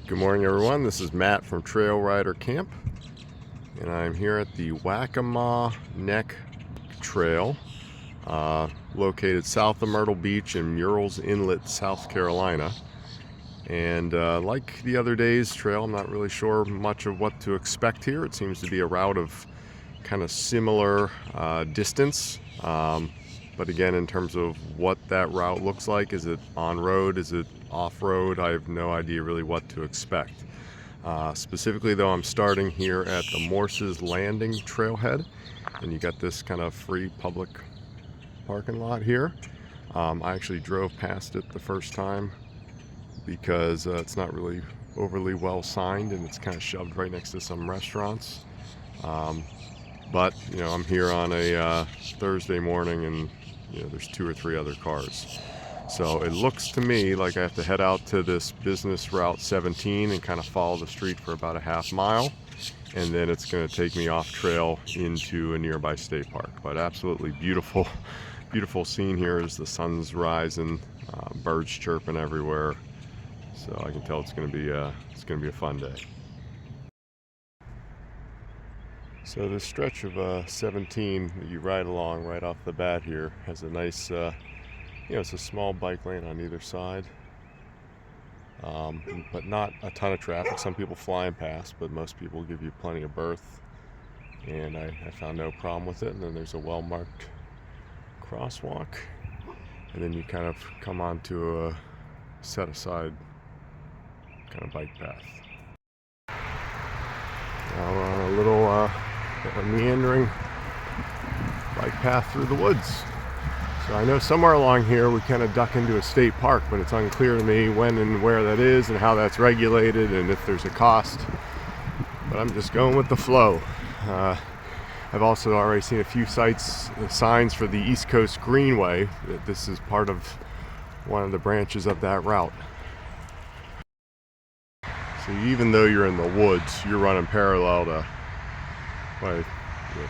Good morning, everyone. This is Matt from Trail Rider Camp, and I'm here at the Waccamaw Neck Trail, located south of Myrtle Beach in Murrells, Inlet, South Carolina. And like the other day's trail, I'm not really sure much of what to expect here. It seems to be a route of kind of similar distance. But again, in terms of what that route looks like, is it on-road, is it off-road? I have no idea really what to expect. Specifically though, I'm starting here at the Morse's Landing trailhead, and you got this kind of free public parking lot here. I actually drove past it the first time because it's not really overly well signed, and it's kind of shoved right next to some restaurants. But you know, I'm here on a Thursday morning, and you know, there's 2 or 3 other cars. So it looks to me like I have to head out to this business route 17 and kind of follow the street for about a half mile, and then it's going to take me off trail into a nearby state park. But absolutely beautiful, beautiful scene here as the sun's rising, birds chirping everywhere. So I can tell it's going to be a fun day. So this stretch of 17 that you ride along right off the bat here has a nice, you know, it's a small bike lane on either side, but not a ton of traffic. Some people flying past, but most people give you plenty of berth, and I found no problem with it. And then there's a well-marked crosswalk, and then you kind of come onto a set-aside kind of bike path. Now we're on a little a meandering bike path through the woods. So I know somewhere along here we kind of duck into a state park, but it's unclear to me when and where that is and how that's regulated and if there's a cost. But I'm just going with the flow. I've also already seen a few signs for the East Coast Greenway, that this is part of one of the branches of that route. So even though you're in the woods, you're running parallel to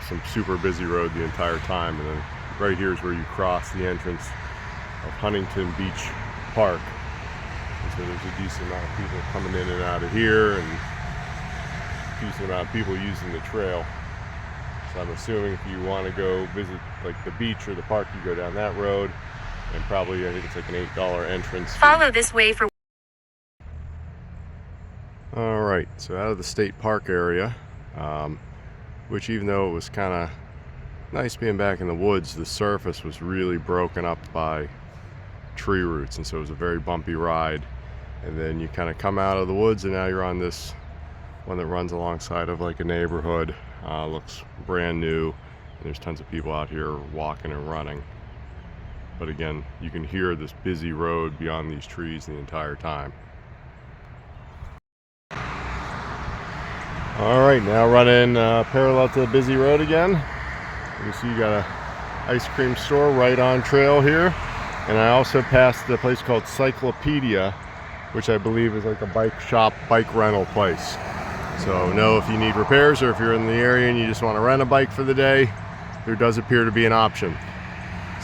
some super busy road the entire time, and then right here is where you cross the entrance of Huntington Beach Park. And so there's a decent amount of people coming in and out of here, and a decent amount of people using the trail. So I'm assuming if you want to go visit like the beach or the park, you go down that road, and probably I think it's like an $8 entrance fee. Follow this way for... All right, so out of the state park area, which even though it was kind of nice being back in the woods, the surface was really broken up by tree roots, and so it was a very bumpy ride. And then you kind of come out of the woods, and now you're on this one that runs alongside of like a neighborhood. Looks brand new, and there's tons of people out here walking and running. But again, you can hear this busy road beyond these trees the entire time. All right, now running parallel to the busy road again. You see you got a ice cream store right on trail here, and I also passed a place called Cyclopedia, which I believe is like a bike shop, bike rental place. So know if you need repairs or if you're in the area and you just want to rent a bike for the day, there does appear to be an option.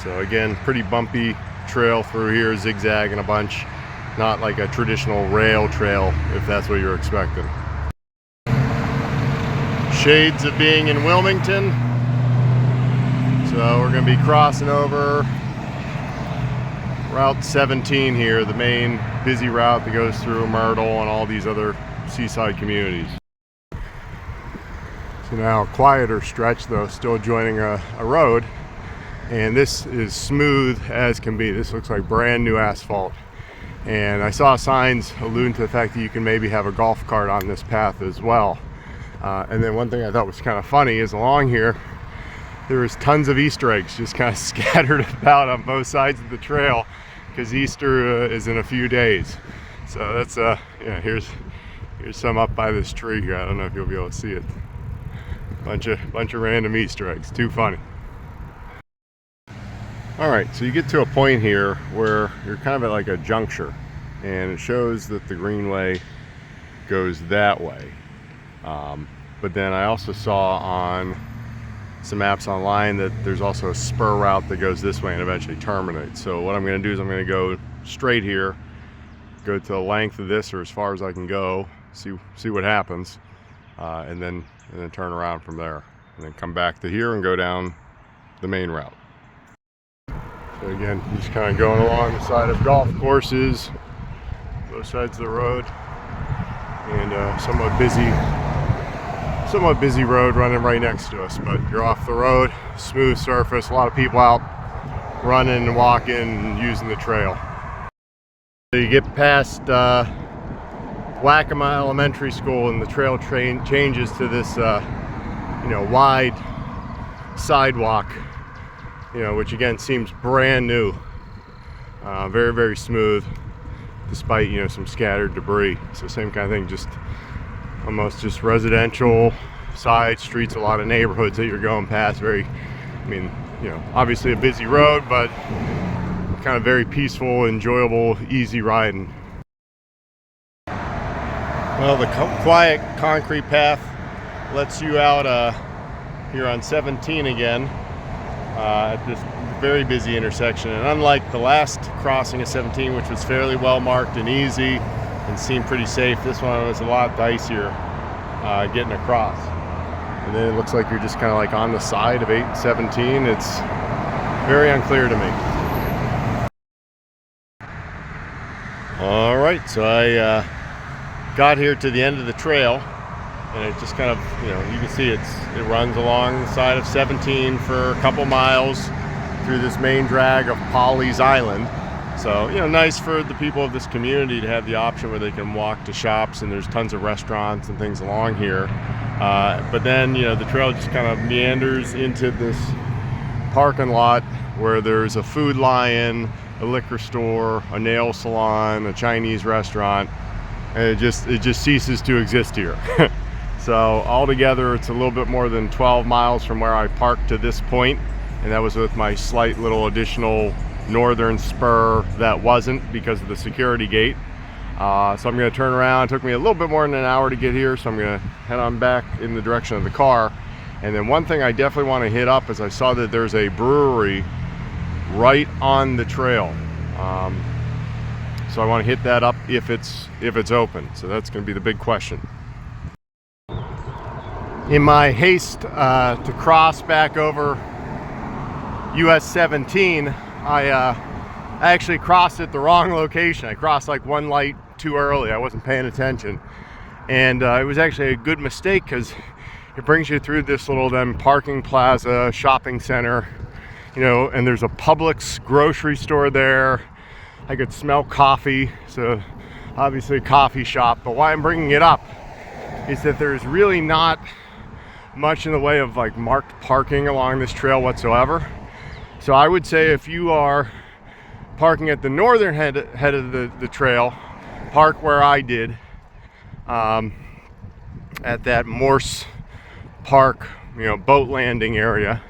So again, pretty bumpy trail through here, zigzagging a bunch, not like a traditional rail trail if that's what you're expecting. Shades of being in Wilmington. So we're going to be crossing over Route 17 here, the main busy route that goes through Myrtle and all these other seaside communities. So now a quieter stretch though, still joining a road, and this is smooth as can be. This looks like brand new asphalt, and I saw signs alluding to the fact that you can maybe have a golf cart on this path as well. And then one thing I thought was kind of funny is along here there was tons of Easter eggs just kind of scattered about on both sides of the trail, because Easter is in a few days. So that's yeah, here's some up by this tree here. I don't know if you'll be able to see it. Bunch of random Easter eggs. Too funny. All right, so you get to a point here where you're kind of at like a juncture, and it shows that the Greenway goes that way. But then I also saw on some maps online that there's also a spur route that goes this way and eventually terminates. So what I'm going to do is I'm going to go straight here, go to the length of this or as far as I can go, see what happens, and then turn around from there, and then come back to here and go down the main route. So again, just kind of going along the side of golf courses, both sides of the road, and somewhat busy road running right next to us. But you're off the road, smooth surface, a lot of people out running and walking and using the trail. So you get past Waccamaw Elementary School, and the trail changes to this wide sidewalk, which again seems brand new. Very, very smooth, despite some scattered debris. So same kind of thing, just almost just residential side streets, a lot of neighborhoods that you're going past. Obviously a busy road, but kind of very peaceful, enjoyable, easy riding. Well, the quiet concrete path lets you out here on 17 again at this very busy intersection. And unlike the last crossing of 17, which was fairly well marked and easy and seemed pretty safe, this one was a lot dicier getting across. And then it looks like you're just kind of like on the side of 817. It's very unclear to me. All right, so I got here to the end of the trail, and it just kind of, you can see it runs along the side of 17 for a couple miles through this main drag of Pawleys Island. So, nice for the people of this community to have the option where they can walk to shops, and there's tons of restaurants and things along here. But then, the trail just kind of meanders into this parking lot where there's a Food Lion, a liquor store, a nail salon, a Chinese restaurant, and it just ceases to exist here. So altogether, it's a little bit more than 12 miles from where I parked to this point, and that was with my slight little additional northern spur that wasn't because of the security gate. So I'm going to turn around. It took me a little bit more than an hour to get here, so I'm going to head on back in the direction of the car. And then one thing I definitely want to hit up is I saw that there's a brewery right on the trail. So I want to hit that up if it's open. So that's going to be the big question. In my haste to cross back over US 17, I actually crossed at the wrong location. I crossed like one light too early. I wasn't paying attention, and it was actually a good mistake because it brings you through this little parking plaza, shopping center, and there's a Publix grocery store there. I could smell coffee, so obviously a coffee shop. But why I'm bringing it up is that there's really not much in the way of like marked parking along this trail whatsoever. So I would say if you are parking at the northern head of the trail, park where I did, at that Morse Park, boat landing area,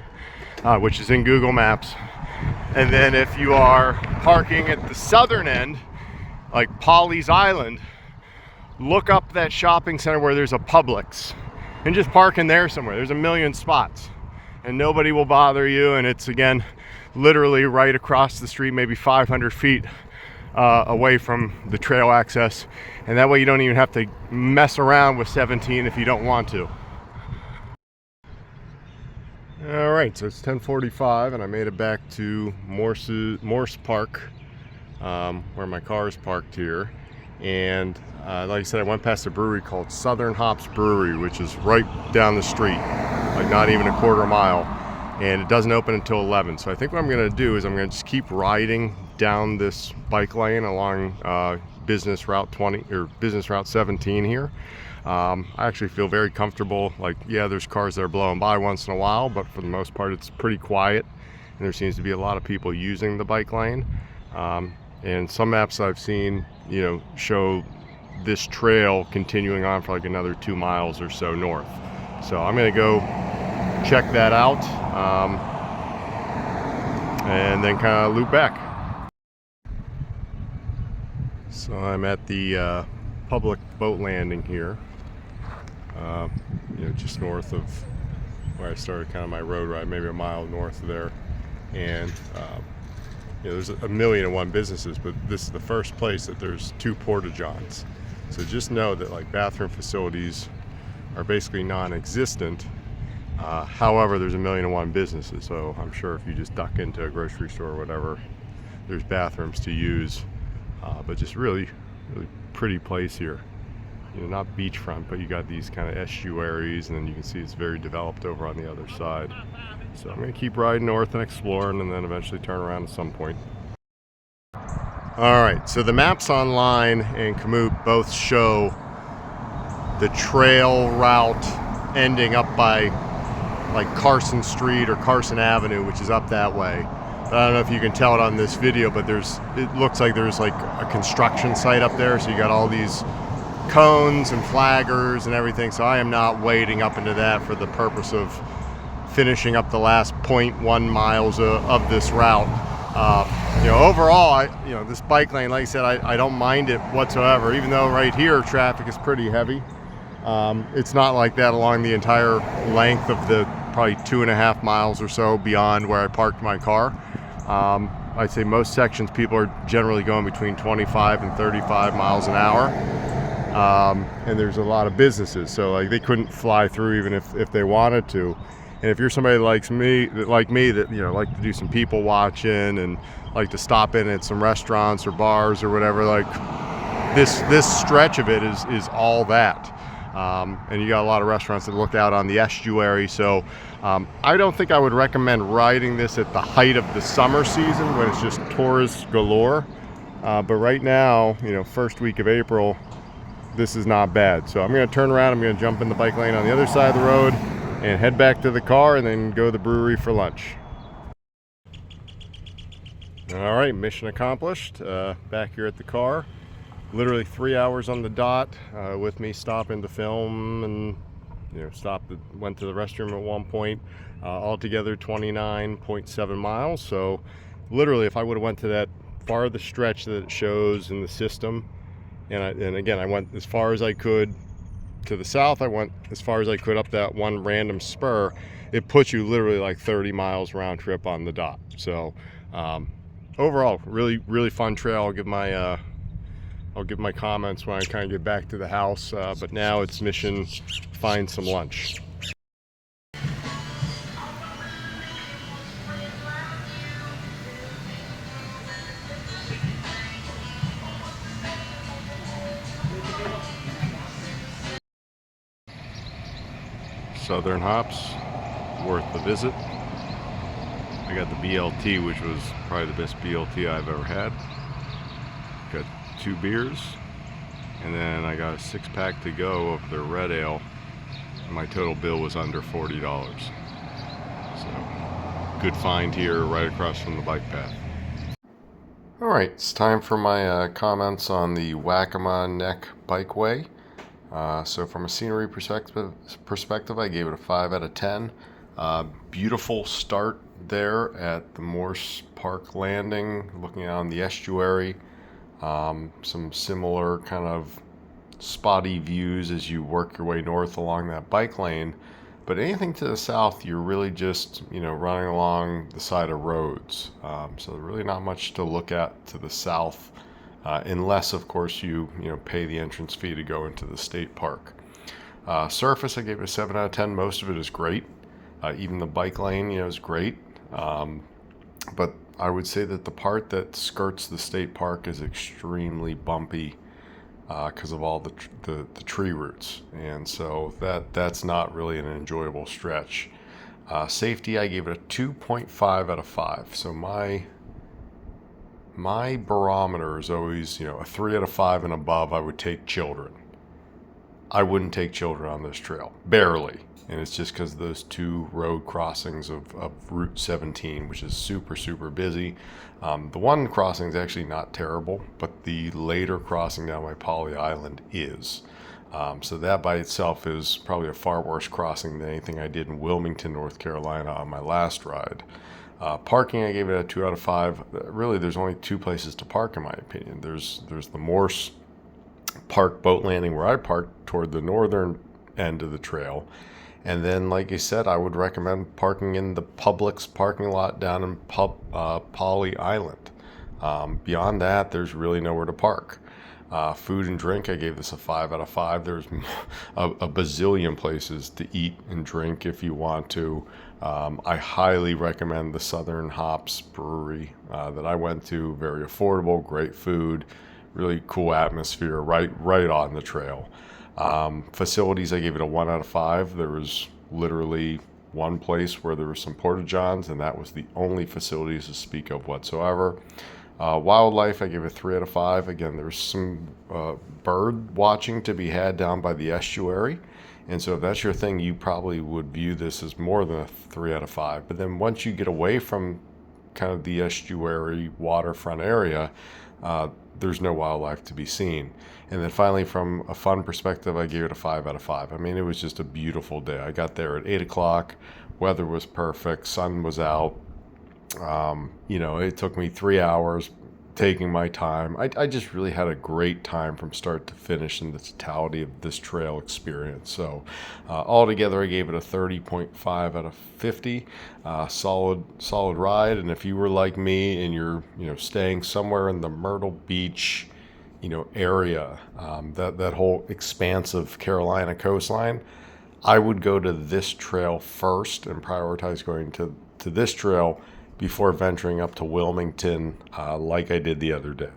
which is in Google Maps. And then if you are parking at the southern end, like Pawleys Island, look up that shopping center where there's a Publix and just park in there somewhere. There's a million spots and nobody will bother you. And it's, again, literally right across the street, maybe 500 feet away from the trail access. And that way you don't even have to mess around with 17 if you don't want to. All right, so it's 10:45 and I made it back to Morse Park, where my car is parked here. And like I said, I went past a brewery called Southern Hops Brewery, which is right down the street, like not even a quarter mile. And it doesn't open until 11. So I think what I'm going to do is I'm going to just keep riding down this bike lane along Business Route 20 or Business Route 17 here. I actually feel very comfortable. Like, yeah, there's cars that are blowing by once in a while, but for the most part, it's pretty quiet. And there seems to be a lot of people using the bike lane. And some maps I've seen, show this trail continuing on for like another 2 miles or so north. So I'm going to go check that out, and then kind of loop back. So I'm at the public boat landing here, just north of where I started kind of my road ride, maybe a mile north of there. And there's a million and one businesses, but this is the first place that there's 2 porta-johns. So just know that like bathroom facilities are basically non-existent. However, there's a million and one businesses, so I'm sure if you just duck into a grocery store or whatever, there's bathrooms to use. But just really pretty place here. Not beachfront, but you got these kind of estuaries, and then you can see it's very developed over on the other side. So I'm going to keep riding north and exploring, and then eventually turn around at some point. Alright, so the maps online and Komoot both show the trail route ending up by like Carson Street or Carson Avenue, which is up that way. But I don't know if you can tell it on this video, but it looks like there's like a construction site up there, so you got all these cones and flaggers and everything. So I am not wading up into that for the purpose of finishing up the last 0.1 miles of this route. Overall, this bike lane, like I said, I don't mind it whatsoever, even though right here traffic is pretty heavy. It's not like that along the entire length of the probably 2.5 miles or so beyond where I parked my car. I'd say most sections people are generally going between 25 and 35 miles an hour. And there's a lot of businesses, so like they couldn't fly through even if they wanted to. And if you're somebody like me that like to do some people watching and like to stop in at some restaurants or bars or whatever, like this stretch of it is all that. And you got a lot of restaurants that look out on the estuary, so I don't think I would recommend riding this at the height of the summer season when it's just tourists galore. But right now, first week of April, this is not bad. So I'm going to turn around, I'm going to jump in the bike lane on the other side of the road and head back to the car and then go to the brewery for lunch. All right, mission accomplished. Back here at the car. Literally 3 hours on the dot with me stopping to film and went to the restroom at one point. Altogether 29.7 miles. So literally if I would have went to that farthest stretch that it shows in the system, and again I went as far as I could to the south, I went as far as I could up that one random spur, it puts you literally like 30 miles round trip on the dot. So overall really fun trail. I'll give my comments when I kind of get back to the house, but now it's mission find some lunch. Southern Hops, worth the visit. I got the BLT, which was probably the best BLT I've ever had. Got 2 beers, and then I got a 6-pack to go of their red ale. My total bill was under $40. So good find here right across from the bike path. Alright, it's time for my comments on the Waccamaw Neck Bikeway. So from a scenery perspective, I gave it a 5 out of 10. Beautiful start there at the Morse Park Landing, looking out on the estuary. Some similar kind of spotty views as you work your way north along that bike lane. But anything to the south, you're really just, running along the side of roads. So really not much to look at to the south, unless, of course, you pay the entrance fee to go into the state park. Surface, I gave it a 7 out of 10. Most of it is great. Even the bike lane, is great. But I would say that the part that skirts the state park is extremely bumpy because of all the tree roots, and so that's not really an enjoyable stretch. Safety, I gave it a 2.5 out of 5. So my barometer is always a 3 out of 5 and above. I would take children. I wouldn't take children on this trail, barely. And it's just because those 2 road crossings of Route 17, which is super busy. The one crossing is actually not terrible, but the later crossing down by Polly Island is. So that by itself is probably a far worse crossing than anything I did in Wilmington, North Carolina on my last ride. Parking, I gave it a 2 out of 5. Really, there's only 2 places to park in my opinion. There's the Morse Park boat landing where I parked toward the northern end of the trail. And then, like I said, I would recommend parking in the Publix parking lot down in Polly Island. Beyond that, there's really nowhere to park. Food and drink, I gave this a 5 out of 5. There's a bazillion places to eat and drink if you want to. I highly recommend the Southern Hops Brewery that I went to. Very affordable, great food, really cool atmosphere right on the trail. Facilities, I gave it a 1 out of 5. There was literally one place where there were some porta-johns, and that was the only facilities to speak of whatsoever. Wildlife, I gave it 3 out of 5. Again, there's some bird watching to be had down by the estuary. And so if that's your thing, you probably would view this as more than a 3 out of 5. But then once you get away from kind of the estuary waterfront area, there's no wildlife to be seen. And then finally, from a fun perspective, I gave it a 5 out of 5. I mean, it was just a beautiful day. I got there at 8 o'clock. Weather was perfect. Sun was out. It took me 3 hours taking my time. I just really had a great time from start to finish in the totality of this trail experience. So altogether, I gave it a 30.5 out of 50. Solid ride. And if you were like me and you're staying somewhere in the Myrtle Beach area, that whole expanse of Carolina coastline, I would go to this trail first and prioritize going to this trail before venturing up to Wilmington like I did the other day.